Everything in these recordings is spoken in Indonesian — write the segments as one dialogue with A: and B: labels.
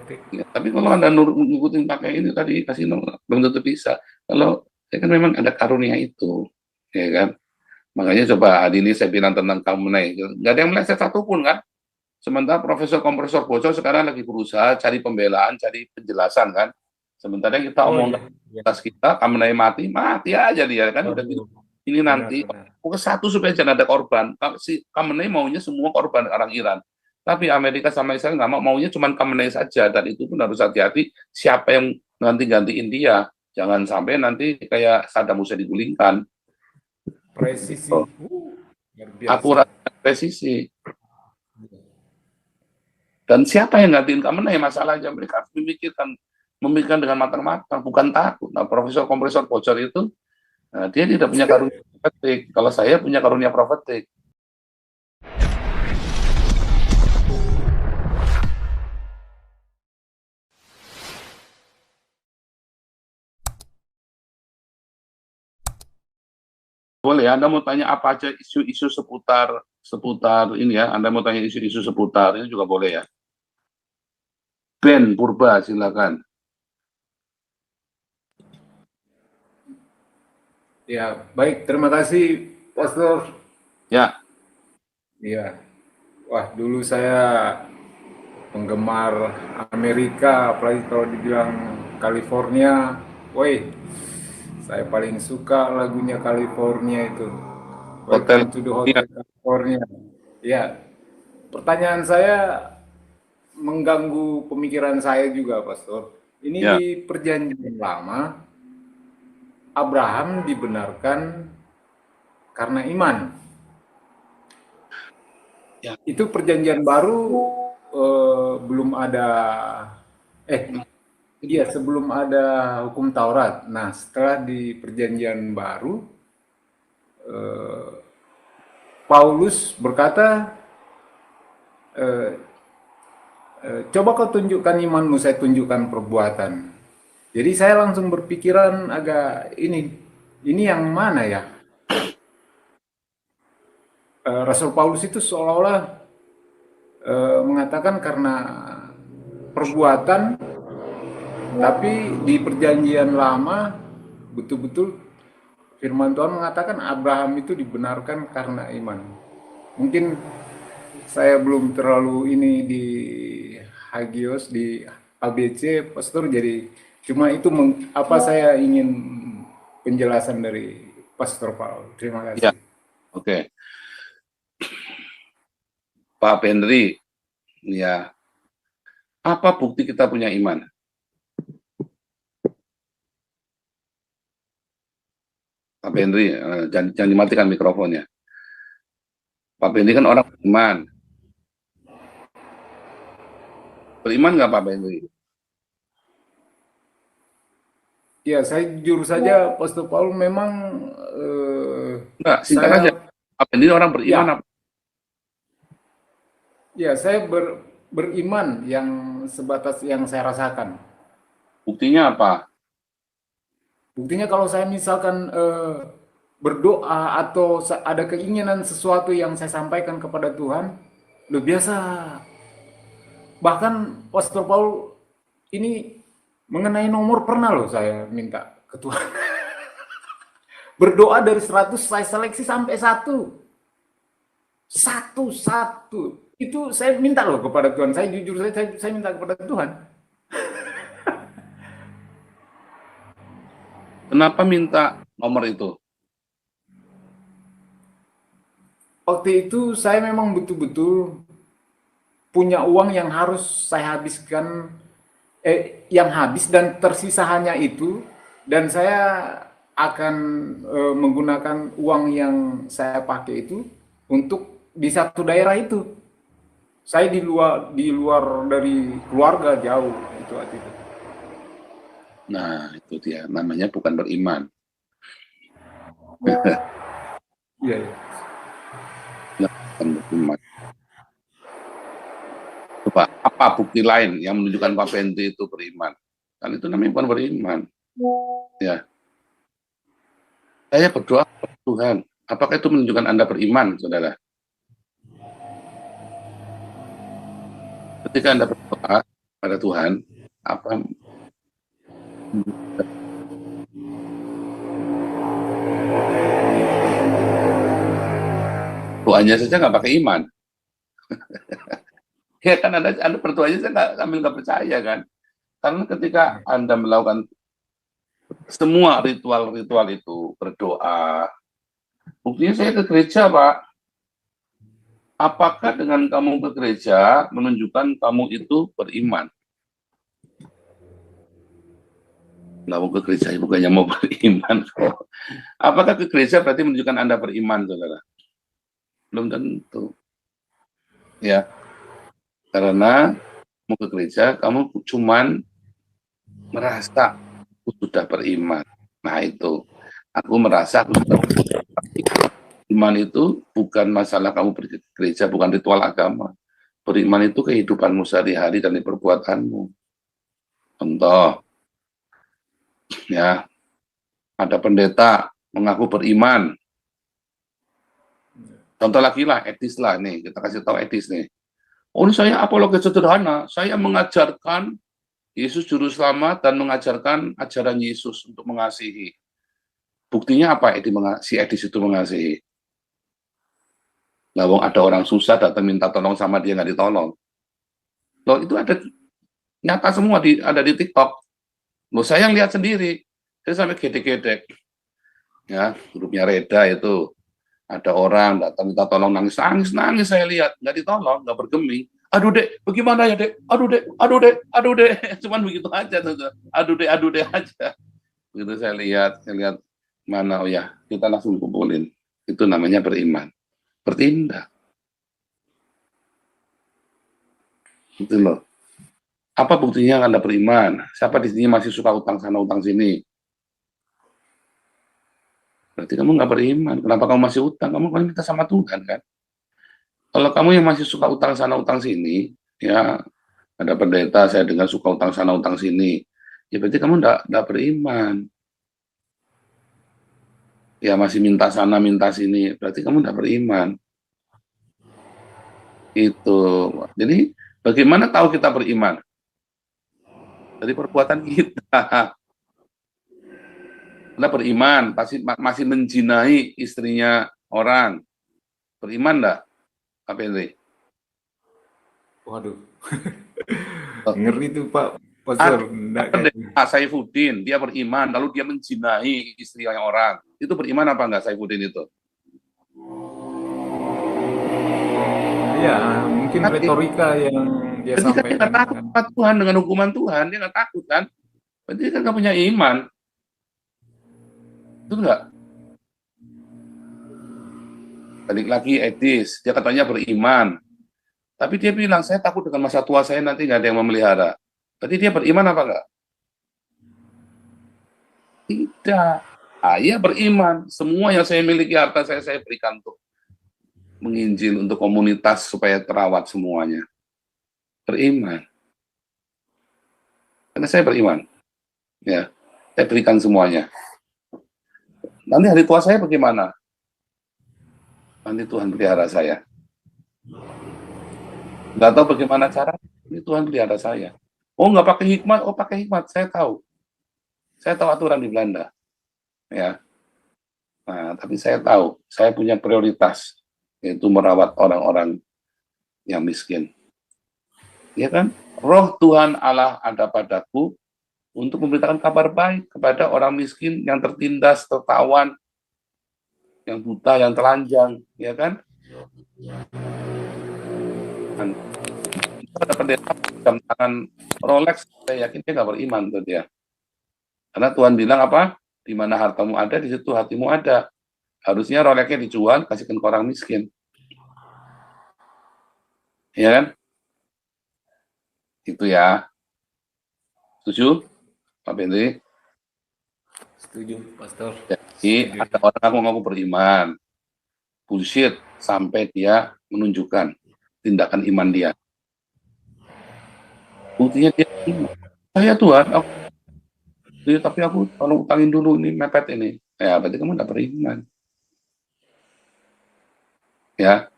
A: etik.
B: Ya, tapi kalau Anda ngikutin pakai ini tadi kasino, belum tentu bisa. Kalau saya kan memang ada karunia itu, ya kan? Makanya coba hari ini saya bilang tentang Khamenei, nggak ada yang meleset satupun kan? Sementara Profesor Kompresor Bocor sekarang lagi berusaha cari pembelaan, cari penjelasan kan? Sementara yang kita
A: Oh
B: omong
A: iya, iya.
B: atas kita, Khamenei mati, mati aja dia kan? Udah bilang
A: Waduh,
B: ini nanti
A: benar-benar.
B: pokoknya satu supaya jangan ada korban. Si Khamenei maunya semua korban orang Iran. Tapi Amerika sama Israel nggak mau, maunya cuma Khamenei saja. Dan itu pun harus hati-hati siapa yang nanti gantiin dia. Jangan sampai nanti kayak Saddam Hussein digulingkan.
A: Presisi.
B: Oh,
A: Luar biasa.
B: akurat presisi. Dan siapa yang gantiin Khamenei masalahnya, mereka harus memikirkan dengan matang-matang, bukan takut. Nah, Profesor Kompresor Bocor itu, nah, dia tidak punya karunia profetik. Kalau saya punya karunia profetik. Boleh, Anda mau tanya apa aja isu-isu seputar ini ya. Anda mau tanya isu-isu seputar ini juga boleh ya. Ben Purba, silakan.
A: Ya, baik. Terima kasih, Pastor.
B: Ya,
A: Iya. Wah, dulu saya penggemar Amerika, apalagi kalau dibilang California. Woi, saya paling suka lagunya California itu.
B: hotel.
A: Welcome to the
B: Ya,
A: Hotel California. Ya, pertanyaan saya mengganggu pemikiran saya juga, Pastor. Ini
B: ya,
A: di perjanjian lama, Abraham dibenarkan karena iman.
B: ya.
A: Itu perjanjian baru belum ada,
B: Nah,
A: iya sebelum ada hukum Taurat. Nah, setelah di perjanjian baru, Paulus berkata, eh, coba kau tunjukkan imanmu, saya tunjukkan perbuatan. Jadi saya langsung berpikiran agak ini yang mana ya? Rasul Paulus itu seolah-olah mengatakan karena perbuatan, tapi di perjanjian lama betul-betul firman Tuhan mengatakan Abraham itu dibenarkan karena iman. Mungkin saya belum terlalu ini di Hagios di ABC Pastor, jadi cuma itu apa saya ingin penjelasan dari Pastor Paul. Terima
B: ya,
A: kasih.
B: oke. Pak Henry, ya. Apa bukti kita punya iman? Pak Henry, jangan dimatikan mikrofonnya. Pak Henry kan orang beriman. Beriman nggak Pak Henry?
A: Ya, saya jujur saja Pastor Paul memang
B: Enggak, singkat aja.
A: saya
B: Pak Henry orang beriman
A: ya
B: apa?
A: ya saya beriman yang sebatas yang saya rasakan.
B: Buktinya apa?
A: Buktinya kalau saya misalkan berdoa atau ada keinginan sesuatu yang saya sampaikan kepada Tuhan, luar biasa. Bahkan Pastor Paul ini mengenai nomor pernah loh saya minta ke Tuhan. Berdoa dari 100 saya seleksi sampai satu. Satu. Itu saya minta loh kepada Tuhan. Saya jujur saya minta kepada Tuhan.
B: Kenapa minta nomor itu?
A: Waktu itu saya memang betul-betul punya uang yang harus saya habiskan, yang habis dan tersisa hanya itu, dan saya akan menggunakan uang yang saya pakai itu untuk di satu daerah itu. Saya di luar dari keluarga jauh itu waktu itu.
B: Nah, itu dia. Namanya bukan beriman.
A: Iya, iya.
B: Bukan beriman. Coba, apa bukti lain yang menunjukkan Pak Henry itu beriman? Kan itu namanya bukan beriman. Ya, saya berdoa kepada Tuhan. Apakah itu menunjukkan Anda beriman, saudara? Ketika Anda berdoa, pada Tuhan, apa doanya saja nggak pakai iman. Ya kan Anda berdoanya saya nggak percaya kan. Karena ketika Anda melakukan semua ritual-ritual itu, berdoa, buktinya saya ke gereja, Pak. Apakah dengan kamu ke gereja menunjukkan kamu itu beriman? Nggak mau ke gereja, bukannya mau beriman. Apakah ke gereja berarti menunjukkan Anda beriman, saudara? Belum tentu. Ya, karena mau ke gereja, kamu cuman merasa aku sudah beriman. Nah itu, aku merasa aku sudah beriman. Iman itu bukan masalah kamu pergi ke gereja, bukan ritual agama. Beriman itu kehidupanmu sehari-hari dan perbuatanmu. Contoh, ya, ada pendeta mengaku beriman. Contoh lagi lah, etis lah nih, kita kasih tahu etis nih. Oh, ini saya apologet sederhana, saya mengajarkan Yesus Juru Selamat dan mengajarkan ajaran Yesus untuk mengasihi. Buktinya apa si Edis itu mengasihi? Nah, ada orang susah datang minta tolong sama dia nggak ditolong. Loh, itu ada nyata semua ada di TikTok. Loh, saya lihat sendiri. Saya sampai gedek-gedek. Ya, grupnya Reda itu. Ada orang datang minta tolong, nangis saya lihat. Nggak ditolong, nggak bergeming. Aduh dek, bagaimana ya dek? Aduh dek. Cuman begitu aja. Aduh dek aja. Begitu saya lihat mana, oh ya, kita langsung kumpulin. Itu namanya beriman. Bertindak. Itu loh. Apa buktinya Anda beriman? Siapa di sini masih suka utang sana, utang sini? Berarti kamu nggak beriman. Kenapa kamu masih utang? Kamu kan minta sama Tuhan kan? Kalau kamu yang masih suka utang sana, utang sini, ya ada pendeta saya dengar suka utang sana, utang sini, ya berarti kamu nggak beriman. Ya masih minta sana, minta sini, berarti kamu nggak beriman. Itu. Jadi bagaimana tahu kita beriman? Dari perbuatan kita. Anda beriman, pasti masih menjinai istrinya orang. Beriman enggak? Apa ini?
A: Waduh,
B: Oh,
A: ngeri tuh Pak
B: ada
A: Pastor. Enggak kayak
B: pendeta Saifuddin, dia beriman, lalu dia menjinai istrinya orang. Itu beriman apa enggak Saifuddin itu?
A: ya, mungkin
B: Tapi,
A: retorika yang dia
B: berarti kan dia nggak
A: sampaikan
B: takut
A: kan.
B: sama Tuhan dengan hukuman Tuhan, dia nggak takut kan? Berarti dia kan nggak punya iman, itu enggak? Balik lagi etis, dia katanya beriman, tapi dia bilang saya takut dengan masa tua saya nanti nggak ada yang memelihara. Berarti dia beriman apa enggak? Tidak. Saya beriman, semua yang saya miliki harta saya berikan untuk menginjil untuk komunitas supaya terawat semuanya. Beriman. Karena saya beriman. Ya, saya berikan semuanya. Nanti hari tua saya bagaimana? Nanti Tuhan pelihara saya. Nggak tahu bagaimana cara, ini Tuhan pelihara saya. Oh, nggak pakai hikmat? Oh, pakai hikmat. Saya tahu. Saya tahu aturan di Belanda. Ya. Nah, tapi saya tahu, saya punya prioritas, yaitu merawat orang-orang yang miskin. Ya kan? Roh Tuhan Allah ada padaku untuk memberitakan kabar baik kepada orang miskin yang tertindas, tertawan, yang buta, yang telanjang, ya kan? Dan ada pendeta jam tangan Rolex, saya yakin dia nggak beriman tuh dia. Karena Tuhan bilang apa? Di mana hartamu ada, di situ hatimu ada. Harusnya Rolexnya dijual, kasihkan ke orang miskin. Ya kan? Itu ya. Setuju? Pak Benri?
A: Setuju, Pastor.
B: Jadi
A: Setuju.
B: ada orang ngaku beriman. Bullshit sampai dia menunjukkan tindakan iman dia. Buktinya dia iman. Saya Tuhan, tapi aku tolong utangin dulu ini mepet ini. Ya, berarti kamu tidak beriman. Ya,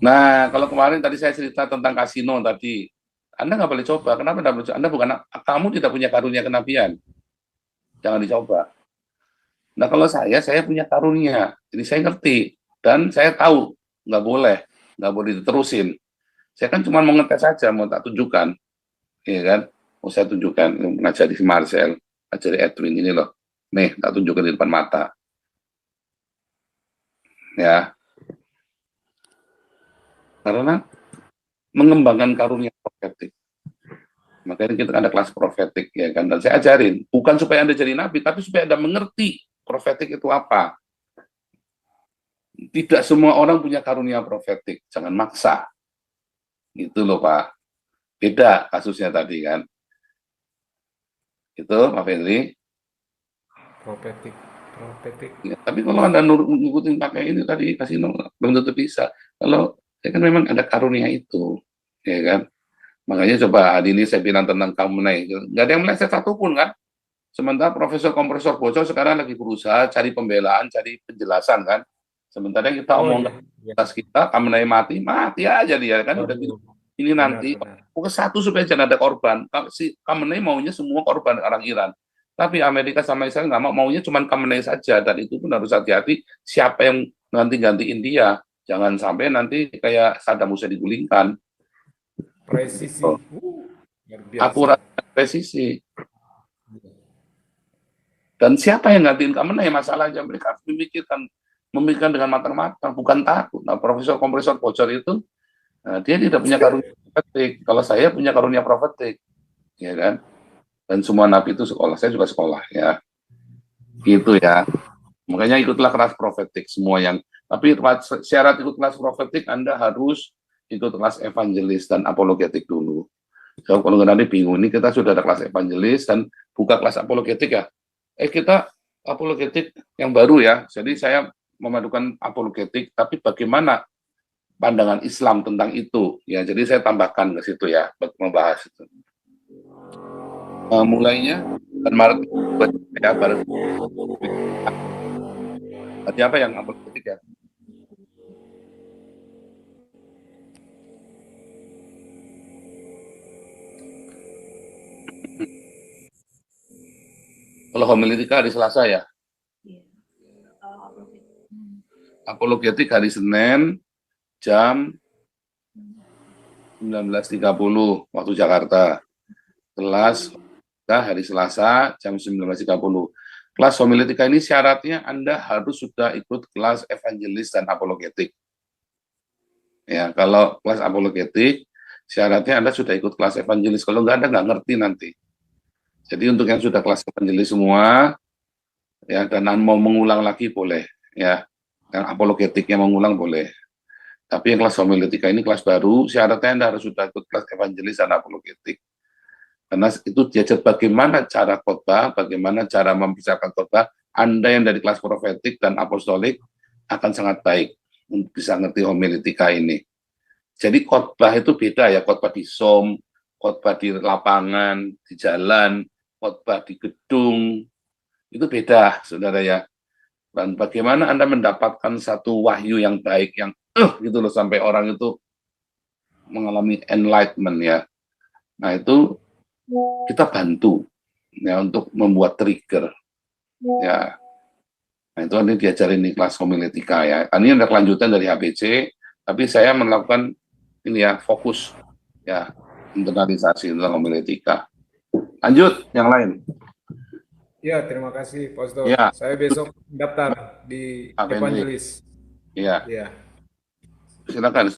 B: Nah, kalau kemarin tadi saya cerita tentang kasino tadi, Anda nggak boleh coba. Kenapa nggak boleh coba? Anda bukan, kamu tidak punya karunia kenabian. Jangan dicoba. Nah, kalau saya punya karunia. Jadi saya ngerti. Dan saya tahu, nggak boleh diterusin. Saya kan cuma mau ngetes saja, mau tak tunjukkan. Iya kan? Mau saya tunjukkan, ngajari si Marcel, ngajari Edwin ini loh. Nih, tak tunjukkan di depan mata. Ya, karena mengembangkan karunia profetik. Makanya kita ada kelas profetik ya kan, dan saya ajarin bukan supaya Anda jadi nabi, tapi supaya Anda mengerti profetik itu apa. Tidak semua orang punya karunia profetik, jangan maksa. Itu loh Pak. Beda kasusnya tadi kan. Itu Pak Fendri.
A: Profetik, profetik.
B: Ya, tapi kalau Anda ngikutin pakai ini tadi kasino belum tentu bisa. Kalau saya kan memang ada karunia itu, ya kan. Makanya coba hari ini saya bilang tentang kamu naik, nggak ada yang meleset satupun kan. Sementara Profesor Kompresor Bocor sekarang lagi berusaha cari pembelaan, cari penjelasan kan. Sementara yang kita
A: Oh
B: omongkan
A: iya, iya.
B: atas kita, kamu naik mati aja dia kan udah bilang
A: Waduh,
B: ini nanti
A: benar-benar.
B: pokoknya satu supaya jangan ada korban. Si Khamenei maunya semua korban orang Iran. Tapi Amerika sama Israel nggak maunya cuma Khamenei saja, dan itu pun harus hati-hati siapa yang nanti gantiin dia. Jangan sampai nanti kayak Saddam Hussein digulingkan.
A: Presisi.
B: Gitu.
A: Luar biasa.
B: Akurat presisi. Dan siapa yang gantiin Khamenei masalahnya, mereka harus memikirkan dengan matang-matang, bukan takut. Nah, Profesor Kompresor Bocor itu dia tidak punya karunia profetik. Kalau saya punya karunia profetik, ya kan? Dan semua nabi itu sekolah, saya juga sekolah ya. Gitu ya. Makanya ikutlah kelas profetik semua yang, tapi syarat ikut kelas profetik Anda harus ikut kelas evangelis dan apologetik dulu. So, kalau nanti bingung, ini kita sudah ada kelas evangelis dan buka kelas apologetik ya. Kita apologetik yang baru ya. Jadi saya memadukan apologetik, tapi bagaimana pandangan Islam tentang itu ya. Jadi saya tambahkan ke situ ya, membahas itu. Mulainya dan Maret ya, baru tadi apa yang apologetik ya? Kalau homiletika hari Selasa ya. Apologetik hari Senin jam 19.30 waktu Jakarta. Kelas hari Selasa jam 19.30. Kelas homiletika ini syaratnya Anda harus sudah ikut kelas evangelis dan apologetik. Ya, kalau kelas apologetik syaratnya Anda sudah ikut kelas evangelis. Kalau nggak, Anda nggak ngerti nanti. Jadi untuk yang sudah kelas evangelis semua, ya, dan mau mengulang lagi boleh, ya. Yang apologetiknya mengulang boleh. Tapi yang kelas homiletika ini kelas baru, syaratnya Anda harus sudah ikut kelas evangelis dan apologetik. Karena itu diajar bagaimana cara khotbah, bagaimana cara membicarakan khotbah. Anda yang dari kelas profetik dan apostolik akan sangat baik untuk bisa ngerti homiletika ini. Jadi khotbah itu beda ya, khotbah di Zoom, khotbah di lapangan, di jalan, khotbah di gedung, itu beda, saudara ya. Dan bagaimana Anda mendapatkan satu wahyu yang baik, yang gitu loh, sampai orang itu mengalami enlightenment ya. Nah itu kita bantu ya untuk membuat trigger ya. Nah itu nanti diajarin di kelas homiletika ya. Ini ada kelanjutan dari HBC, tapi saya melakukan ini ya, fokus ya, internalisasi tentang homiletika. Lanjut yang lain.
A: Ya, terima kasih, Pastor.
B: Ya,
A: Saya besok daftar di
B: Pak Henry.
A: Evangelis.
B: Ya,
A: Ya.
B: silakan.